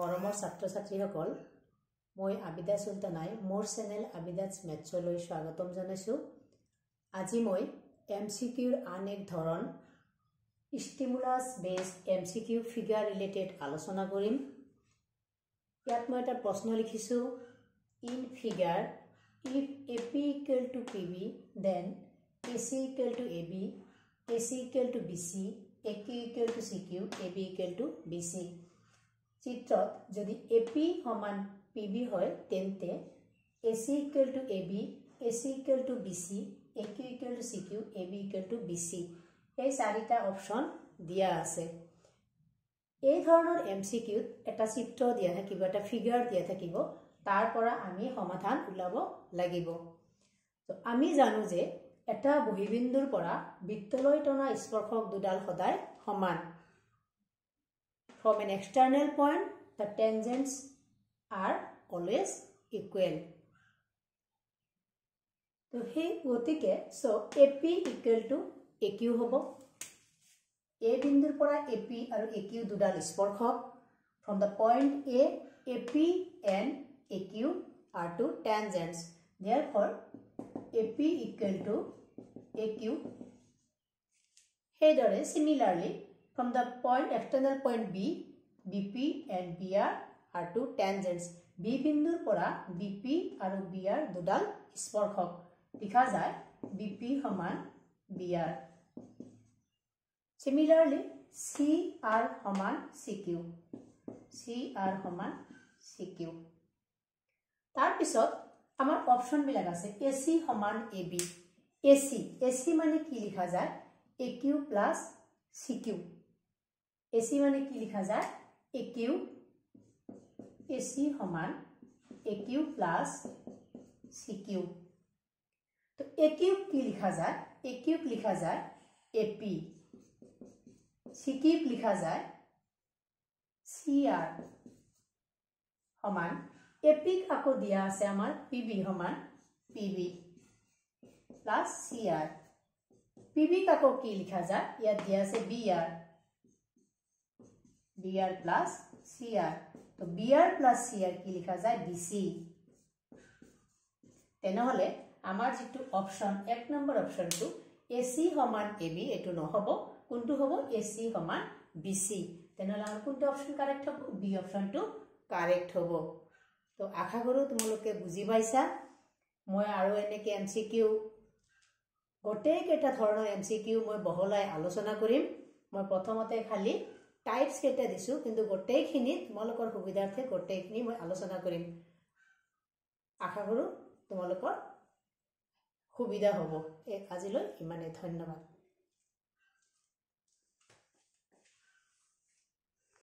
মৰমৰ ছাত্ৰ-ছাত্ৰীসকল মই আবিদা সুলতানাই মোৰ চেনেল আবিদাছ মেথছলৈ স্বাগতম জনাইছো। আজি মই এমসিকিউৰ আন এক ধৰণ স্টিমুলাছ বেসড এমসিকিউ ফিগাৰ ৰিলেটেড আলোচনা কৰিম। ইয়াত মই এটা প্ৰশ্ন লিখিছো, in figure if AP equal to PB then AC equal to AB, AC equal to BC, AQ equal to CQ, AB equal to BC। চিত্ৰত যদি AP সমান PB হয় তেন্তে AC equal to AB, AC equal to BC, AQ equal to CQ, AB equal to BC এই চাৰিটা option দিয়া আছে। এই ধৰণৰ এমসিকিউত এটা চিত্ৰ দিয়া থাকিব, এটা ফিগাৰ দিয়া থাকিব, তাৰ পৰা আমি সমাধান উলাব লাগিব। তো আমি জানো যে এটা বহিবিন্দুৰ পৰা বৃত্তলৈ টনা স্পৰ্শক দুডাল সদায় সমান। From an external point, the tangents are always equal. তো হে গতিকে AP equal to AQ হ'ব। A বিন্দুৰ পৰা AP আৰু AQ দুডাল স্পৰ্শক। From the point A, AP and AQ are two tangents. Therefore, AP equal to AQ. Similarly, from the point external point B, BP and BR are two tangents. B বিন্দুৰ পৰা BP আৰু BR দুডাল স্পৰ্শক। লিখা যায় BP সমান BR. Similarly, CR সমান CQ. CR সমান CQ. তাৰ পিছত আমাৰ অপচন বিলাক আছে। AC সমান AB। AC মানে কি লিখা যায়? AQ plus CQ. AC মানে কি লিখা যায়? AQ AC সমান AQ plus CQ. তো AQ কি লিখা যায়? AQ লিখা যায় AP. CQ লিখা যায় CR সমান AP আকৌ দিয়া আছে আমাৰ PB সমান PB plus CR. PB আকৌ কি লিখা যায়? ইয়াত দিয়া আছে BR. BR plus CR. তো BR plus CR কি লিখা যায়? BC. তেনেহলে আমাৰ যেটো অপচন 1 নম্বৰ অপচনটো AC সমান AB এটো নহব, কোনটো হ'ব? AC সমান BC। তেনেহলে আমাৰ কোনটো অপচন কাৰেক্ট হ'ব? B অপচনটো কাৰেক্ট হ'ব। তো আশা কৰো তোমালোকে বুজি পাইছা। মই আৰু এনেকে এমসিকিউ গোটেই কেইটা ধৰণৰ এমসিকিউ মই বহলাই আলোচনা কৰিম। মই প্ৰথমতে খালি টাইপস কেইটা দিছো, কিন্তু গোটেইখিনি তোমালোকৰ সুবিধাৰ্থে গোটেইখিনি মই আলোচনা কৰিম। আশা কৰো তোমালোকৰ সুবিধা হ'ব। আজিলৈ ইমানে, ধন্যবাদ।